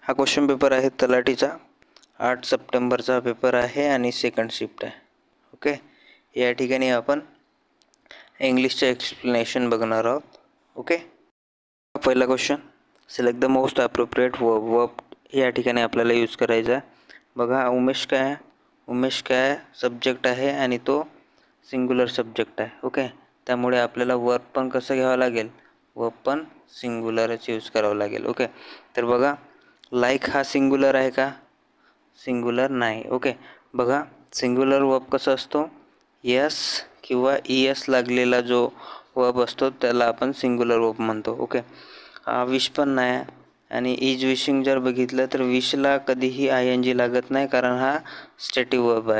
हा question paper आहे तलाठीचा 8 सप्टेंबरचा paper आहे आणि सेकंड शिफ्ट आहे. ओके, या ठिकाणी आपण इंग्लिशचे एक्सप्लेनेशन बघणार आहोत. ओके, पहिला question, select the most appropriate verb या ठिकाणी आपल्याला यूज करायचा आहे. बघा, उमेश काय सब्जेक्ट आहे आणि तो सिंग्युलर सब्जेक्ट आहे. ओके, त्यामुळे आपल्याला वर्ब पण कसं घ्यावं लागेल, वर्ब पण सिंग्युलरच यूज करावं लागेल. ओके, तर बघा, लाईक हा सिंग्युलर आहे का? सिंग्युलर नाही. ओके, बघा, सिंग्युलर वर्ब कसं असतो, यस किंवा ईएस लागलेला जो वर्ब असतो त्याला आपण सिंग्युलर वर्ब म्हणतो. ओके, विश पण नाही आणि इज विशिंग जर बघितलं तर विशला कधीही ING लागत नाही, कारण हा स्टेटिव्ह वर्ब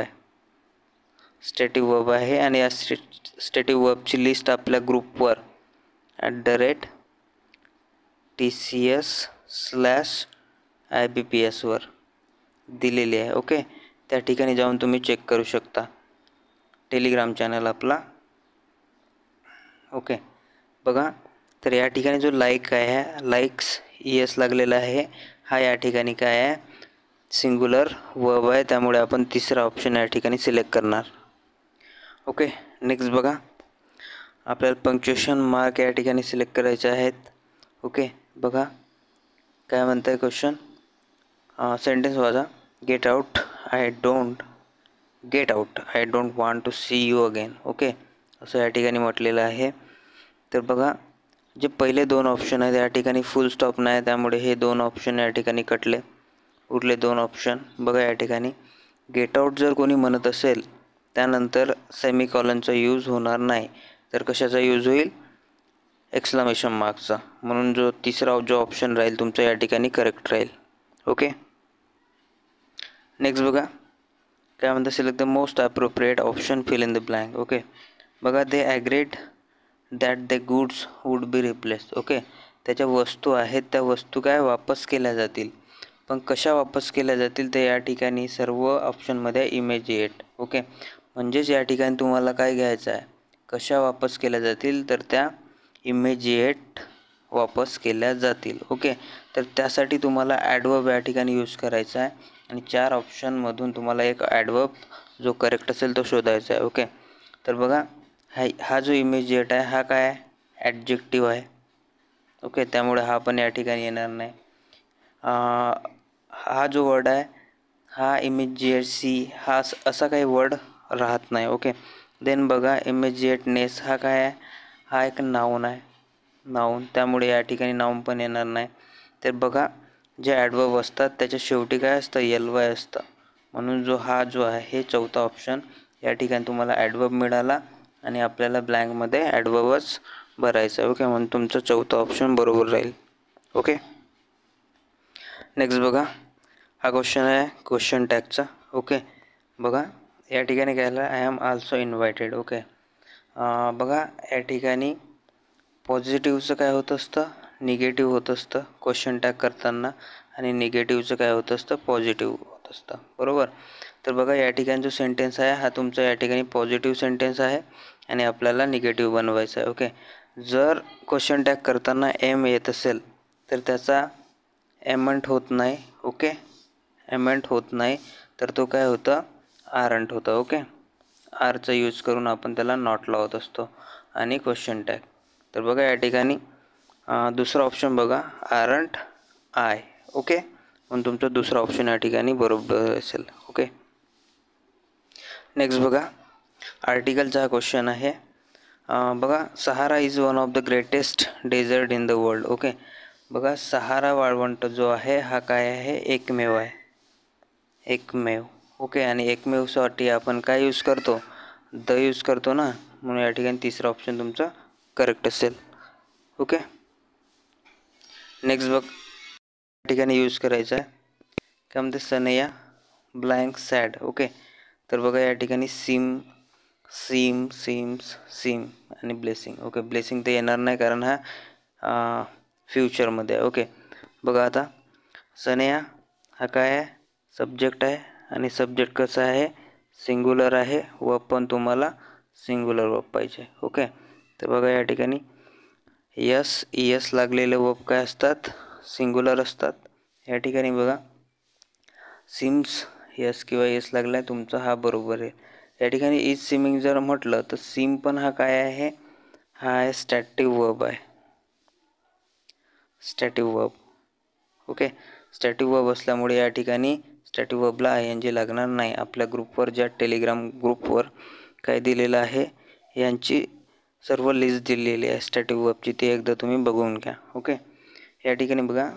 आहे आणि या स्टेटिव्ह वर्बची लिस्ट आपल्या ग्रुपवर @TCS/IBPS वर दिलेली आहे. ओके, त्या ठिकाणी जाऊन तुम्ही चेक करू शकता, टेलिग्राम चॅनल आपला. ओके, बघा, तर या ठिकाणी जो लाईक आहे, लाईक्स ES लागलेला आहे, हा या ठिकाणी काय आहे, सिंग्युलर वर्ब आहे. त्यामुळे आपण तिसरा ऑप्शन या ठिकाणी सिलेक्ट करणार. ओके, नेक्स्ट बघा, आपल्याला पंक्च्युएशन मार्क या ठिकाणी सिलेक्ट करायचे आहेत. ओके, बघा काय म्हणतं आहे क्वेश्चन, सेंटेन्स वाचा, get out I don't want to see you again. Okay, असं या ठिकाणी म्हटलेलं आहे. तर बघा, जे पहिले दोन ऑप्शन आहेत या ठिकाणी फुल स्टॉप नाही, त्यामुळे हे दोन ऑप्शन या ठिकाणी कटले, उरले दोन ऑप्शन. बघा, या ठिकाणी गेट आउट जर कोणी म्हणत असेल त्यानंतर सेमिकॉलनचा यूज होणार नाही, तर कशाचा यूज होईल, एक्सक्लेमेशन मार्कचा. म्हणून जो तिसरा जो ऑप्शन राहील तुमचा या ठिकाणी करेक्ट राहील. ओके, नेक्स्ट बघा काय म्हणतं, select the most appropriate option, fill in the blank. Okay, बघा, they agreed that the goods would be replaced. Okay, त्याच्या वस्तू आहेत, त्या वस्तू काय वापस केल्या जातील, पण कशा वापस केल्या जातील ते या ठिकाणी सर्व ऑप्शनमध्ये इमिजिएट. ओके, म्हणजेच या ठिकाणी तुम्हाला काय घ्यायचं आहे, कशा वापस केल्या जातील, तर त्या इमिजिएट वापस केल्या जातील. ओके, तर त्यासाठी तुम्हाला ॲडवर्ब या ठिकाणी यूज करायचा आहे आणि 4 ऑप्शनमधून तुम्हाला एक ॲडवर्ब जो करेक्ट असेल तो शोधायचा आहे. ओके, तर बघा, हा जो इमिजिएट आहे हा काय आहे, ॲडजेक्टिव्ह आहे. ओके, त्यामुळे हा पण या ठिकाणी येणार नाही. हा जो वर्ड आहे हा इमिजिएसी, हा असा काही वर्ड राहत नाही. ओके, देन बघा, इमिजिएटनेस हा काय आहे, हा एक नाऊन आहे, नाऊन, त्यामुळे या ठिकाणी नाऊन पण येणार नाही. तर बघा, जे ॲडवर्ब असतात त्याच्या शेवटी काय असतं, LY असतं, म्हणून जो आहे हे चौथा ऑप्शन या ठिकाणी तुम्हाला ॲडवर्ब मिळाला आणि आपल्याला ब्लँकमध्ये ॲडवर्बच भरायचं आहे. ओके, म्हणून तुमचं चौथा ऑप्शन बरोबर राहील. ओके, नेक्स्ट बघा, हा क्वेश्चन आहे क्वेश्चन टॅगचा. ओके, बघा, या ठिकाणी काय आहे, I am also invited. Okay, बघा, या ठिकाणी पॉझिटिव्हचं काय होत असतं, निगेटिव्ह होत असतं क्वेश्चन टॅग करताना, आणि निगेटिव्हचं काय होत असतं, पॉझिटिव्ह होत असतं. बरोबर, तर बघा, या ठिकाणी जो सेंटेन्स आहे हा तुमचा या ठिकाणी पॉझिटिव्ह सेंटेन्स आहे आणि आपल्याला निगेटिव्ह बनवायचं आहे. ओके, जर क्वेश्चन टॅग करताना एम येत असेल तर त्याचा एमेंट होत नाही. ओके, एमेंट होत नाही, तर तो काय होतं, आरंट होतं. ओके, आरचा यूज करून आपण त्याला नॉट लावत असतो आणि क्वेश्चन टॅग. तर बघा, या ठिकाणी दुसरा ऑप्शन बघा, आरंट आय. ओके, म्हणून तुमचा दुसरा ऑप्शन या ठिकाणी बरोबर असेल. ओके, नेक्स्ट बघा, आर्टिकलचा हा क्वेश्चन आहे. बघा, Sahara is one of the greatest desert in the world. Okay, बघा, सहारा वाळवंट जो आहे हा काय आहे, एकमेव आहे, एकमेव. ओके, आणि एकमेवसाठी आपण काय यूज करतो, द यूज करतो ना, म्हणून या ठिकाणी तिसरा ऑप्शन तुमचा करेक्ट असेल. ओके, नेक्स्ट बघ, या ठिकाणी यूज करायचं आहे काय म्हणते, सनया ब्लँक सॅड. ओके, तर बघा, या ठिकाणी सीम आणि ब्लेसिंग. ओके, ब्लेसिंग ते येणार नाही कारण हा फ्युचरमध्ये आहे. ओके, बघा, आता सनया हा काय आहे, सब्जेक्ट आहे आणि सब्जेक्ट कसं आहे, सिंग्युलर आहे, व पण तुम्हाला सिंग्युलर वर्ब पाहिजे. ओके, तर बघा, या ठिकाणी ES लागलेले वर्ब काय असतात, सिंग्युलर असतात, या ठिकाणी बघा सिम्स यस किंवा येस लागला आहे तुमचा, हा बरोबर आहे. या ठिकाणी इज सिमिंग जर म्हटलं तर सिम पण हा काय आहे, हा आहे स्टॅटिव्ह वर्ब आहे, स्टॅटिव्ह वर्ब. ओके, स्टॅटिव्ह वर्ब असल्यामुळे या ठिकाणी स्टॅटिव्ह वर्बला आय एन जी लागणार नाही. आपल्या ग्रुपवर, ज्या टेलिग्राम ग्रुपवर काय दिलेलं आहे यांची सर्व लिस्ट दिलेली आहे स्टॅटिव्ह वर्बची, ती एकदा तुम्ही बघून घ्या. ओके, या ठिकाणी बघा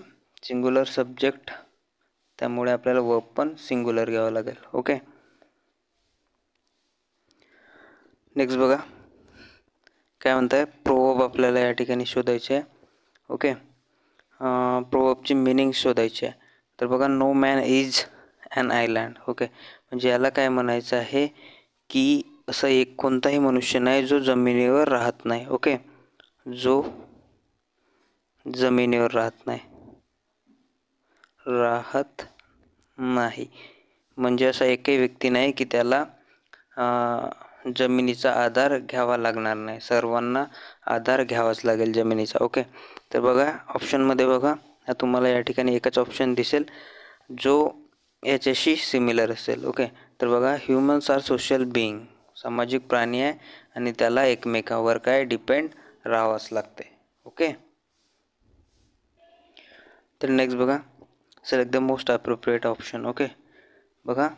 सिंग्युलर सब्जेक्ट, त्यामुळे आपल्याला वर्ब पण सिंग्युलर घ्यावं लागेल. ओके, नेक्स्ट बघा काय म्हणताय, प्रोवर्ब आपल्याला या ठिकाणी शोधायचे आहे. ओके, प्रोवर्बची मिनिंग शोधायची आहे. तर बघा no man is an island. Okay, म्हणजे याला काय म्हणायचं आहे की असं एक कोणताही मनुष्य नाही जो जमिनीवर राहत नाही. ओके, जो जमिनीवर राहत नाही, म्हणजे असा एकही व्यक्ती नाही की त्याला जमिनीचा आधार घ्यावा लागणार नाही, सर्वांना आधार घ्यावाच लागेल जमिनीचा. ओके, तर बघा ऑप्शनमध्ये बघा तुम्हाला या ठिकाणी एकच ऑप्शन दिसेल जो याच्याशी सिमिलर असेल. ओके, तर बघा ह्युमन्स आर सोशल बिईंग, सामाजिक प्राणी आहे आणि त्याला एकमेकावर काय डिपेंड राहावंच लागते. ओके, तर नेक्स्ट बघा select the most appropriate option. Okay, बघा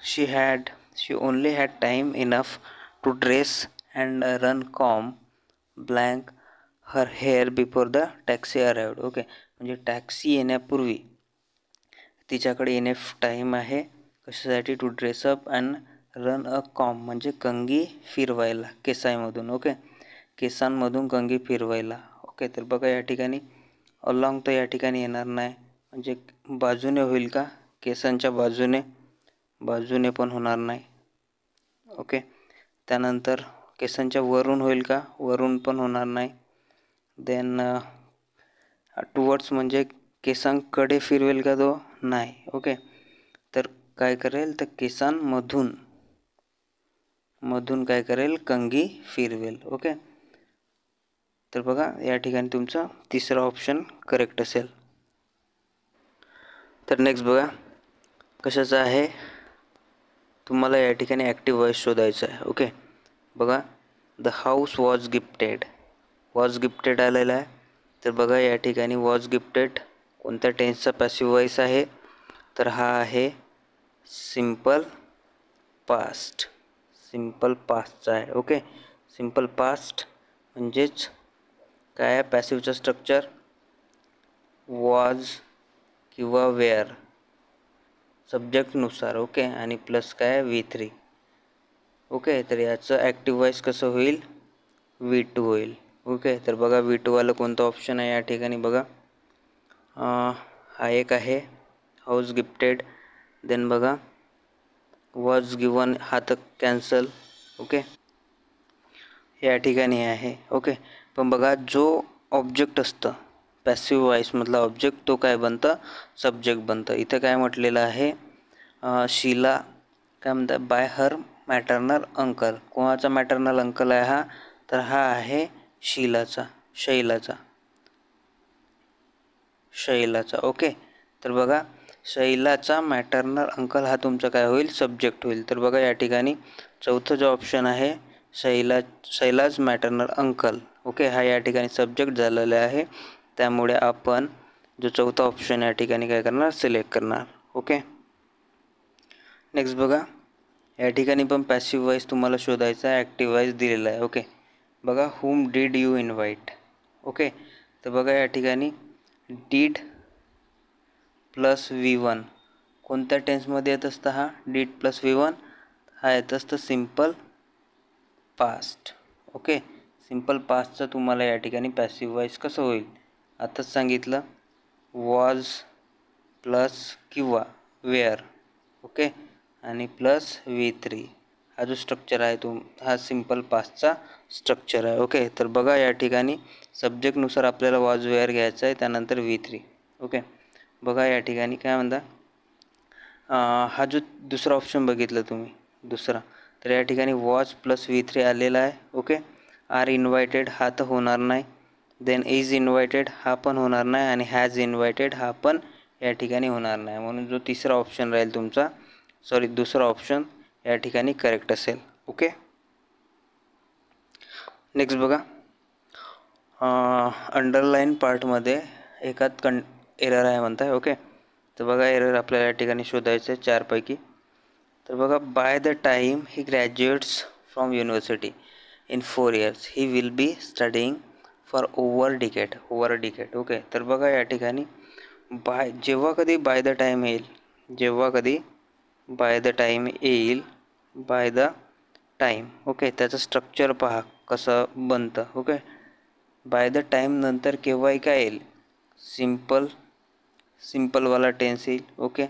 she only had time enough to dress and run comb blank her hair before the taxi arrived. Okay, म्हणजे टॅक्सी येण्यापूर्वी तिच्याकडे इनफ टाईम आहे कशासाठी, to dress up and run a comb, म्हणजे कंगी फिरवायला केसांमधून. Okay, केसांमधून कंगी फिरवायला. Okay, तर बघा या ठिकाणी अलॉंग तर या ठिकाणी येणार नाही, म्हणजे बाजूने होईल का, केसांच्या बाजूने पण होणार नाही. ओके, त्यानंतर केसांच्या वरून होईल का, वरून पण होणार नाही. देन टुवर्ड्स म्हणजे केसांकडे फिरवेल का तो, नाही. ओके, तर काय करेल, तर केसांमधून काय करेल, कंगी फिरवेल. ओके, तर बघा या ठिकाणी तुमचा तिसरा ऑप्शन करेक्ट असेल. तर नेक्स्ट बघा कशाचं आहे, तुम्हाला या ठिकाणी ॲक्टिव्ह वॉइस शोधायचं आहे. ओके, बघा द हाऊस वॉज गिफ्टेड आलेला आहे. तर बघा या ठिकाणी वॉज गिफ्टेड कोणत्या टेन्सचा पॅसिव्ह वॉइस आहे, तर हा आहे सिम्पल पास्टचा आहे. ओके, सिम्पल पास्ट म्हणजेच काय आहे, पॅसिव्हचं स्ट्रक्चर वॉज किंवा वेअर सब्जेक्टनुसार. ओके, आणि प्लस काय V3. ओके, तर याचं ॲक्टिव्ह वॉइस कसं होईल, V2 होईल. ओके, तर बघा V2 वाला कोणता ऑप्शन आहे या ठिकाणी, बघा हा एक आहे हाऊस गिफ्टेड. देन बघा वॉज गिवन, हा तर कॅन्सल. ओके, या ठिकाणी आहे. ओके, पण बघा जो ऑब्जेक्ट असतं पॅसिव्ह वॉइसमधला ऑब्जेक्ट तो काय बनतं, सब्जेक्ट बनतं. इथं काय म्हटलेलं आहे, शीला काय म्हणतात, बाय हर मॅटर्नल अंकल. कोणाचा मॅटर्नल अंकल आहे हा, तर हा आहे शैलाचा. ओके, तर बघा शैलाचा मॅटर्नल अंकल हा तुमचा काय होईल, सब्जेक्ट होईल. तर बघा या ठिकाणी चौथं जो ऑप्शन आहे शैलाज मॅटर्नल अंकल. ओके, हा या ठिकाणी सब्जेक्ट झालेला आहे, त्यामुळे आपण जो चौथा ऑप्शन या ठिकाणी काय करणार, सिलेक्ट करणार. ओके, नेक्स्ट बघा या ठिकाणी पण पॅसिव्ह वॉइस तुम्हाला शोधायचा आहे, ॲक्टिव्ह वॉइस दिलेला आहे. ओके, बघा whom did you invite. Okay, तर बघा या ठिकाणी did प्लस V1 कोणत्या टेन्समध्ये येत असतं, हा did प्लस V1 हा येत असतं सिम्पल पास्ट. ओके, सिम्पल पास्टचं तुम्हाला या ठिकाणी पॅसिव्ह वॉइस कसं होईल, आताच सांगितलं, वॉज प्लस किंवा वेअर. ओके, आणि प्लस V3 हा जो स्ट्रक्चर आहे हा सिम्पल पास्टचा स्ट्रक्चर आहे. ओके, तर बघा या ठिकाणी सब्जेक्टनुसार आपल्याला वॉज वेअर घ्यायचं आहे, त्यानंतर V3. ओके, बघा या ठिकाणी काय म्हणता, हा जो दुसरा ऑप्शन बघितलं तुम्ही दुसरा, तर या ठिकाणी वॉज प्लस V3 आलेला आहे. ओके, आर इन्व्हायटेड हा तर होणार नाही. देन इज इन्व्हायटेड हा पण होणार नाही आणि हॅज इन्व्हायटेड हा पण या ठिकाणी होणार नाही. म्हणून जो तिसरा ऑप्शन राहील तुमचा, दुसरा ऑप्शन या ठिकाणी करेक्ट असेल. ओके. नेक्स्ट बघा, अंडरलाईन पार्टमध्ये एकात एरर आहे म्हणताय. ओके. तर बघा एरर आपल्याला या ठिकाणी शोधायचं आहे 4 पैकी. तर बघा, by the time he graduates from university in 4 years he will be studying for over decade. Okay. तर बघा या ठिकाणी जेव्हा कधी बाय द टाईम येईल, बाय द टाईम येईल, ओके, त्याचं स्ट्रक्चर पहा कसं बनतं. ओके. बाय द टाईम नंतर केव्हाही काय येईल, सिम्पलवाला टेन्स येईल. ओके.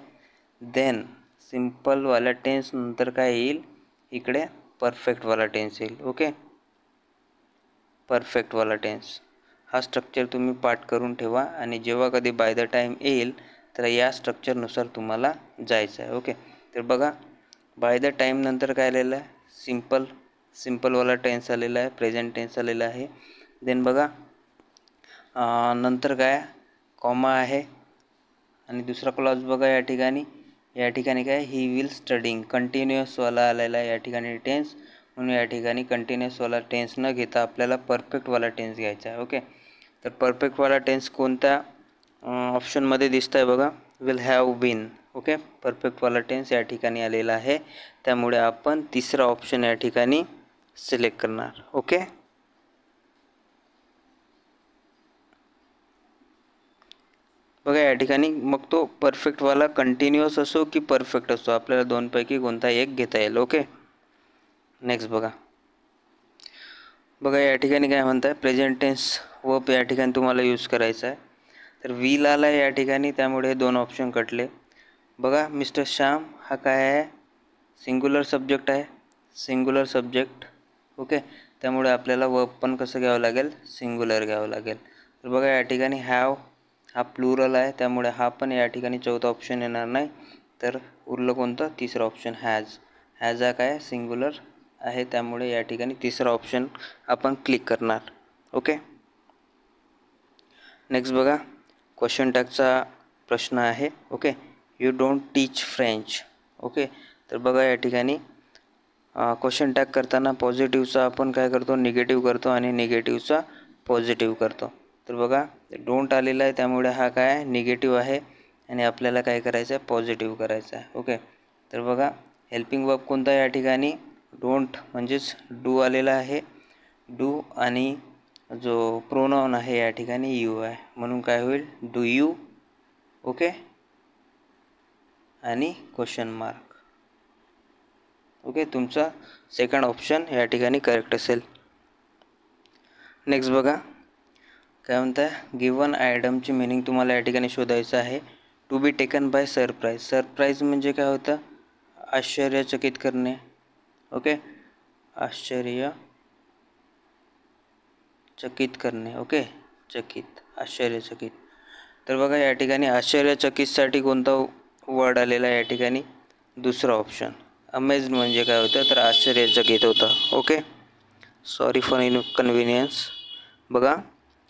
देन सिम्पलवाल्या टेन्स नंतर काय येईल, इकडे परफेक्टवाला टेन्स येईल. ओके. परफेक्टवाला टेन्स हा स्ट्रक्चर तुम्ही पाठ करून ठेवा आणि जेव्हा कधी बाय द टाईम येईल तर या स्ट्रक्चरनुसार तुम्हाला जायचं आहे. ओके. तर बघा, बाय द टाईम नंतर काय आलेलं आहे, सिम्पलवाला टेन्स आलेला आहे, प्रेझेंट टेन्स आलेला आहे. देन बघा नंतर काय कॉमा आहे आणि दुसरा क्लॉज बघा या ठिकाणी काय ही विल स्टडिंग कंटिन्युअसवाला आलेला आहे या ठिकाणी टेन्स. म्हणून या ठिकाणी कंटिन्युअसवाला टेन्स न घेता आपल्याला परफेक्टवाला टेन्स घ्यायचा आहे. ओके. तर परफेक्टवाला टेन्स कोणत्या ऑप्शनमध्ये दिसत आहे बघा, विल हॅव बीन. ओके. परफेक्टवाला टेन्स या ठिकाणी आलेला आहे, त्यामुळे आपण तिसरा ऑप्शन या ठिकाणी सिलेक्ट करणार. ओके. बघा या ठिकाणी मग तो परफेक्टवाला कंटिन्युअस असो की परफेक्ट असो, आपल्याला 2पैकी कोणता एक घेता येईल. ओके. नेक्स्ट बघा या ठिकाणी काय म्हणताय, प्रेझेंट टेन्स वर्ब या ठिकाणी तुम्हाला यूज करायचा आहे. तर विल आला या ठिकाणी, त्यामुळे 2 ऑप्शन कटले. बघा मिस्टर श्याम हा काय आहे, सिंग्युलर सब्जेक्ट आहे, ओके. त्यामुळे आपल्याला वर्ब पण कसं घ्यावं लागेल, सिंग्युलर घ्यावं लागेल. तर बघा या ठिकाणी हॅव हा प्लुरल आहे, त्यामुळे हा पण या ठिकाणी चौथा ऑप्शन येणार नाही. तर उरलं कोणतं, तिसरा ऑप्शन हॅज हा काय सिंग्युलर आहे, त्यामुळे या ठिकाणी तिसरा ऑप्शन आपण क्लिक करणार. ओके. नेक्स्ट बघा, क्वेश्चन टॅगचा प्रश्न आहे. Okay. You don't teach French. Okay. तर बघा या ठिकाणी क्वेश्चन टॅग करताना पॉझिटिव्हचा आपण काय करतो, निगेटिव्ह करतो आणि निगेटिव्हचा पॉझिटिव्ह करतो. तर बघा डोंट आलेला आहे, त्यामुळे हा काय निगेटिव्ह आहे आणि आपल्याला काय करायचं आहे, पॉझिटिव्ह करायचं आहे. ओके. तर बघा हेल्पिंग वर्ब कोणता या ठिकाणी, डोंट म्हणजेच डू आलेला आहे, डू आणि जो प्रोनाऊन आहे या ठिकाणी यू आहे, म्हणून काय होईल, डू यू. ओके. आणि क्वेश्चन मार्क. ओके. तुमचा सेकंड ऑप्शन या ठिकाणी करेक्ट असेल. नेक्स्ट बघा काय म्हणताय, गिवन आयटमची मिनिंग तुम्हाला या ठिकाणी शोधायचं आहे. To be taken by surprise. Surprise म्हणजे काय होतं, आश्चर्यचकित करणे. ओके. आश्चर्यचकित करणे. ओके. आश्चर्यचकित. तर बघा या ठिकाणी आश्चर्यचकितसाठी कोणता वर्ड आलेला आहे, या ठिकाणी दुसरा ऑप्शन. अमेझड म्हणजे काय होतं, तर आश्चर्यचकित होतं. ओके. Sorry for inconvenience. बघा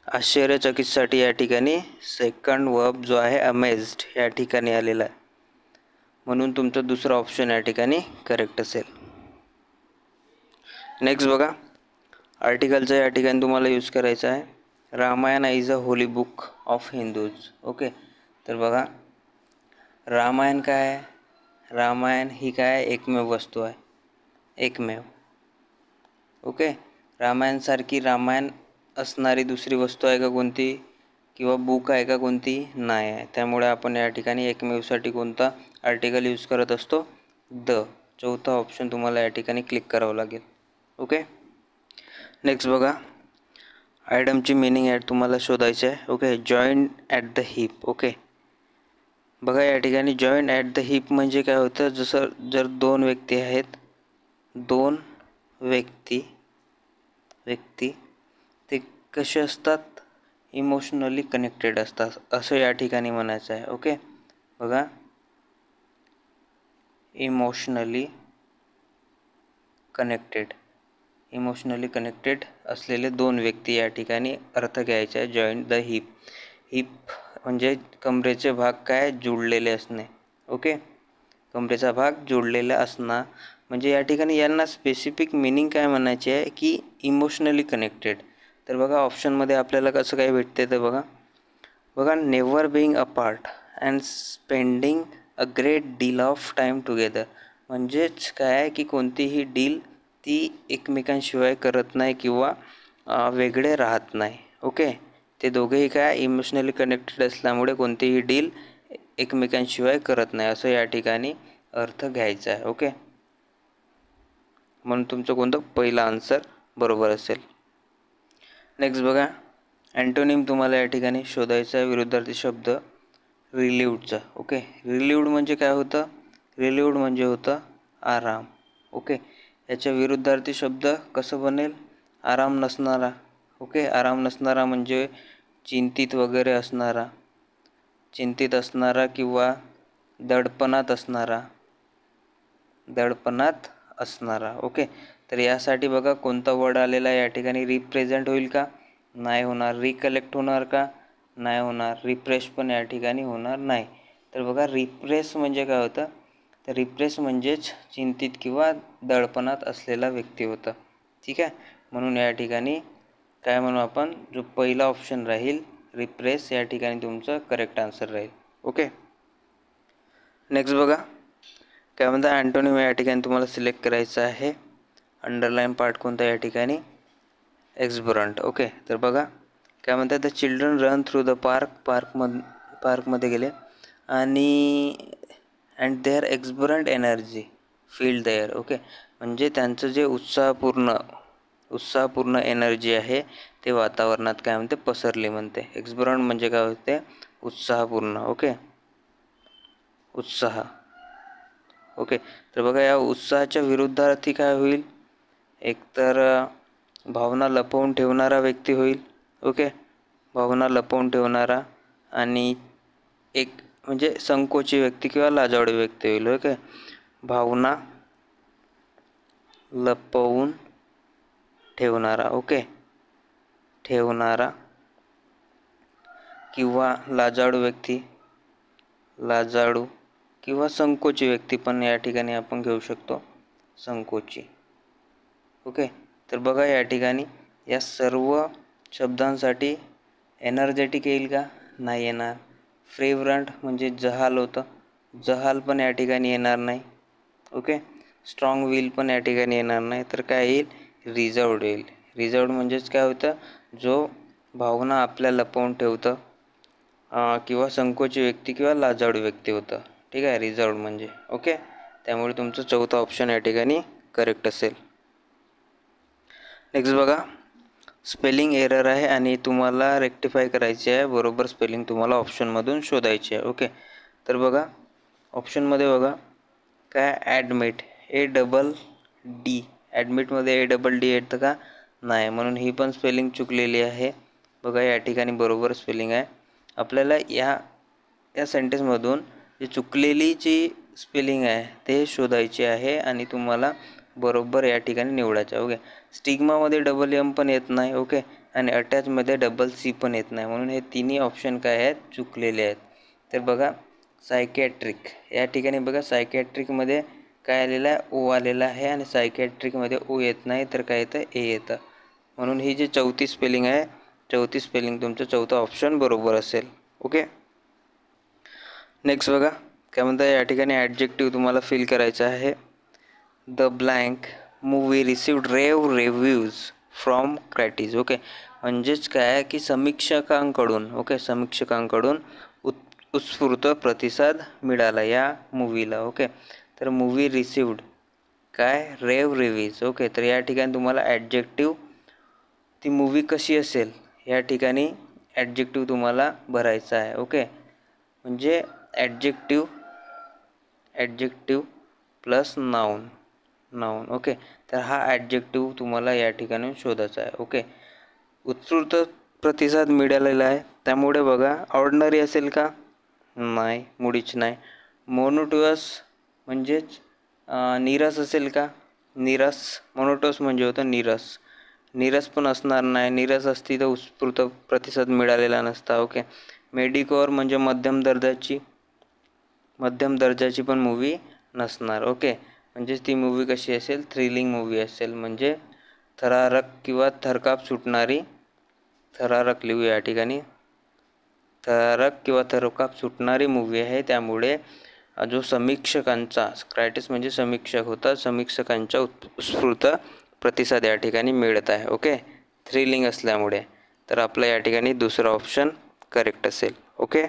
आश्चर्यचकितसाठी या ठिकाणी सेकंड वर्ब जो आहे अमेझड या ठिकाणी आलेला आहे, म्हणून तुमचा दुसरा ऑप्शन या ठिकाणी करेक्ट असेल. नेक्स्ट बघा, आर्टिकलचा या ठिकाणी तुम्हाला यूज करायचा आहे. Ramayana is a holy book of Hindus. Okay. तर बघा रामायण काय आहे, रामायण ही काय एकमेव वस्तू आहे, एकमेव. ओके. रामायणसारखी रामायण असणारी दुसरी वस्तू आहे का कोणती, किंवा बुक आहे का कोणती, नाही आहे. त्यामुळे आपण या ठिकाणी एकमेवसाठी कोणता आर्टिकल यूज करत असतो, द. चौथा ऑप्शन तुम्हाला या ठिकाणी क्लिक करावं लागेल. ओके. नेक्स्ट बघा, आयटमची मिनिंग तुम्हाला शोधायची आहे. Okay. Join at the heap. Okay. बघा या ठिकाणी जॉईन ॲट द हिप म्हणजे काय होतं, जसं जर 2 व्यक्ती आहेत, 2 व्यक्ती ते कसे असतात, इमोशनली कनेक्टेड असतात, असं या ठिकाणी म्हणायचं आहे. ओके. बघा इमोशनली कनेक्टेड इमोशनली कनेक्टेड असलेले दोन व्यक्ती या ठिकाणी अर्थ घ्यायचा आहे. Joint the heap. हिप म्हणजे कमरेचे भाग काय जोडलेले असणे. ओके, कमरेचा भाग जोडलेला असणं म्हणजे या ठिकाणी यांना स्पेसिफिक मिनिंग काय म्हणायचे आहे की इमोशनली कनेक्टेड. तर बघा ऑप्शनमध्ये आपल्याला कसं काय भेटते तर बघा never being apart and spending a great deal of time together. म्हणजेच काय आहे की कोणतीही डील ती एकमेकांशिवाय करत नाही किंवा वेगळे राहत नाही. ओके, ते दोघेही काय इमोशनली कनेक्टेड असल्यामुळे कोणतीही डील एकमेकांशिवाय करत नाही असं या ठिकाणी अर्थ घ्यायचा आहे. ओके, म्हणून तुमचं कोणतं पहिला आन्सर बरोबर असेल. नेक्स्ट बघा, अँटोनिम तुम्हाला या ठिकाणी शोधायचा आहे विरुद्धार्थी शब्द रिलीव्डचा. ओके, रिलीव्ड म्हणजे काय होतं? रिलीव्ड म्हणजे होतं आराम. ओके, याच्या विरुद्धार्थी शब्द कसं बनेल? आराम नसणारा. ओके, आराम नसणारा म्हणजे चिंतित वगैरे असणारा, चिंतित असणारा किंवा दडपणात असणारा, दडपणात असणारा. ओके, तर यासाठी बघा कोणता वर्ड आलेला आहे या ठिकाणी? रिप्रेझेंट होईल का? नाही होणार. रिकलेक्ट होणार का? नाही होणार. रिप्रेस पण या ठिकाणी होणार नाही. तर बघा रिप्रेस म्हणजे काय होतं? तर रिप्रेस म्हणजेच चिंतित किंवा दडपणात असलेला व्यक्ती होता. ठीक आहे, म्हणून या ठिकाणी काय म्हणू आपण, जो पहिला ऑप्शन राहील रिप्रेस या ठिकाणी तुमचं करेक्ट आन्सर राहील. ओके, नेक्स्ट बघा काय म्हणता, अँटोनिम या ठिकाणी तुम्हाला सिलेक्ट करायचं आहे. अंडरलाईन पार्ट कोणता या ठिकाणी? एक्झुबरंट. ओके, तर बघा काय म्हणतात, the children run through the पार्कमध्ये गेले आणि and their exuberant energy filled there. Okay, म्हणजे त्यांचं जे उत्साहपूर्ण एनर्जी आहे ते वातावरणात काय म्हणते पसरली म्हणते. एक्झुबरंट म्हणजे काय होते? उत्साहपूर्ण. ओके, उत्साह. ओके, तर बघा या उत्साहाच्या विरुद्धार्थी काय होईल? एकतर भावना लपवून ठेवणारा व्यक्ती होईल. ओके, भावना लपवून ठेवणारा. आणि एक म्हणजे संकोची व्यक्ती किंवा लाजाळू व्यक्ती होईल. ओके, भावना लपवून ठेवणारा. ओके, ठेवणारा किंवा लाजाळू व्यक्ती, लाजाळू किंवा संकोची व्यक्ती पण या ठिकाणी आपण घेऊ शकतो, संकोची. ओके, तर बघा या ठिकाणी या सर्व शब्दांसाठी एनर्जेटिक येईल का? नाही येणार. फ्रेव्रंट म्हणजे जहाल होतं, जहाल पण या ठिकाणी येणार नाही. ओके, स्ट्रॉंग विल पण या ठिकाणी येणार नाही. तर काय येईल? रिझर्वड येईल. रिझर्वड म्हणजेच काय होतं? जो भावना आपल्या लपवून ठेवतं किंवा संकोची व्यक्ती किंवा लाजाळू व्यक्ती होतं. ठीक आहे, रिझर्वड म्हणजे. ओके, त्यामुळे तुमचं चौथा ऑप्शन या ठिकाणी करेक्ट असेल. नेक्स्ट बघा, स्पेलिंग एरर आहे आणि तुम्हाला रेक्टिफाय करायची आहे. बरोबर स्पेलिंग तुम्हाला ऑप्शनमधून शोधायची आहे. ओके, तर बघा ऑप्शनमध्ये बघा काय ॲडमिट, ADD. ॲडमिटमध्ये ADD येतं का? नाही, म्हणून ही पण स्पेलिंग चुकलेली आहे. बघा या ठिकाणी बरोबर स्पेलिंग आहे. आपल्याला या सेंटेन्समधून जी चुकलेली जी स्पेलिंग आहे ते शोधायची आहे आणि तुम्हाला बरोबर या ठिकाणी निवडायचं आहे. ओके, स्टिग्मामध्ये MM पण येत नाही. ओके, आणि अटॅचमध्ये C पण येत नाही, म्हणून हे तिन्ही ऑप्शन काय आहेत? चुकलेले आहेत. तर बघा सायकॅट्रिक या ठिकाणी बघा सायकॅट्रिकमध्ये काय आलेलं आहे? O आलेला आहे आणि सायकॅट्रिकमध्ये O येत नाही, तर काय येतं? A येतं. म्हणून ही जी चौथी स्पेलिंग आहे, चौथी स्पेलिंग तुमचं चौथा ऑप्शन बरोबर असेल. ओके, नेक्स्ट बघा काय म्हणता, या ठिकाणी ॲडजेक्टिव्ह तुम्हाला फिल करायचं आहे. The blank movie received rave reviews from critics. Okay, म्हणजेच काय आहे की समीक्षकांकडून, ओके, समीक्षकांकडून उत्स्फूर्त प्रतिसाद मिळाला या मूवीला. ओके, तर मूवी रिसिव्ड काय? रेव रिव्ह्यूज. ओके, तर या ठिकाणी तुम्हाला ॲडजेक्टिव्ह ती मूवी कशी असेल या ठिकाणी ॲडजेक्टिव्ह तुम्हाला भरायचा आहे. ओके, म्हणजे ॲडजेक्टिव्ह प्लस नाऊन. ओके, तर हा ॲडजेक्टिव्ह तुम्हाला या ठिकाणी शोधायचा आहे. ओके, उत्स्फूर्त प्रतिसाद मिळालेला आहे, त्यामुळे बघा ऑर्डिनरी असेल का? नाही, मुळीच नाही. मोनोटोनस म्हणजेच नीरस असेल का? नीरस, मोनोटोस म्हणजे होतं नीरस. नीरस पण असणार नाही, नीरस असती तर उत्स्फूर्त प्रतिसाद मिळालेला नसता. ओके. मेडिकोअर म्हणजे मध्यम दर्जाची पण मूवी नसणार. ओके. म्हणजेच ती मूवी कशी असेल, थ्रिलिंग मूवी असेल, म्हणजे थरारक किंवा थरकाप सुटणारी, थरारक लिहू या ठिकाणी, थरारक किंवा थरकाप सुटणारी मूवी आहे. त्यामुळे जो समीक्षकांचा, क्रायटेरिया म्हणजे समीक्षक होता, समीक्षकांच्या उत्स्फूर्त प्रतिसाद या ठिकाणी मिळत आहे. ओके. थ्रिलिंग असल्यामुळे. तर आपला या ठिकाणी दुसरा ऑप्शन करेक्ट असेल. ओके.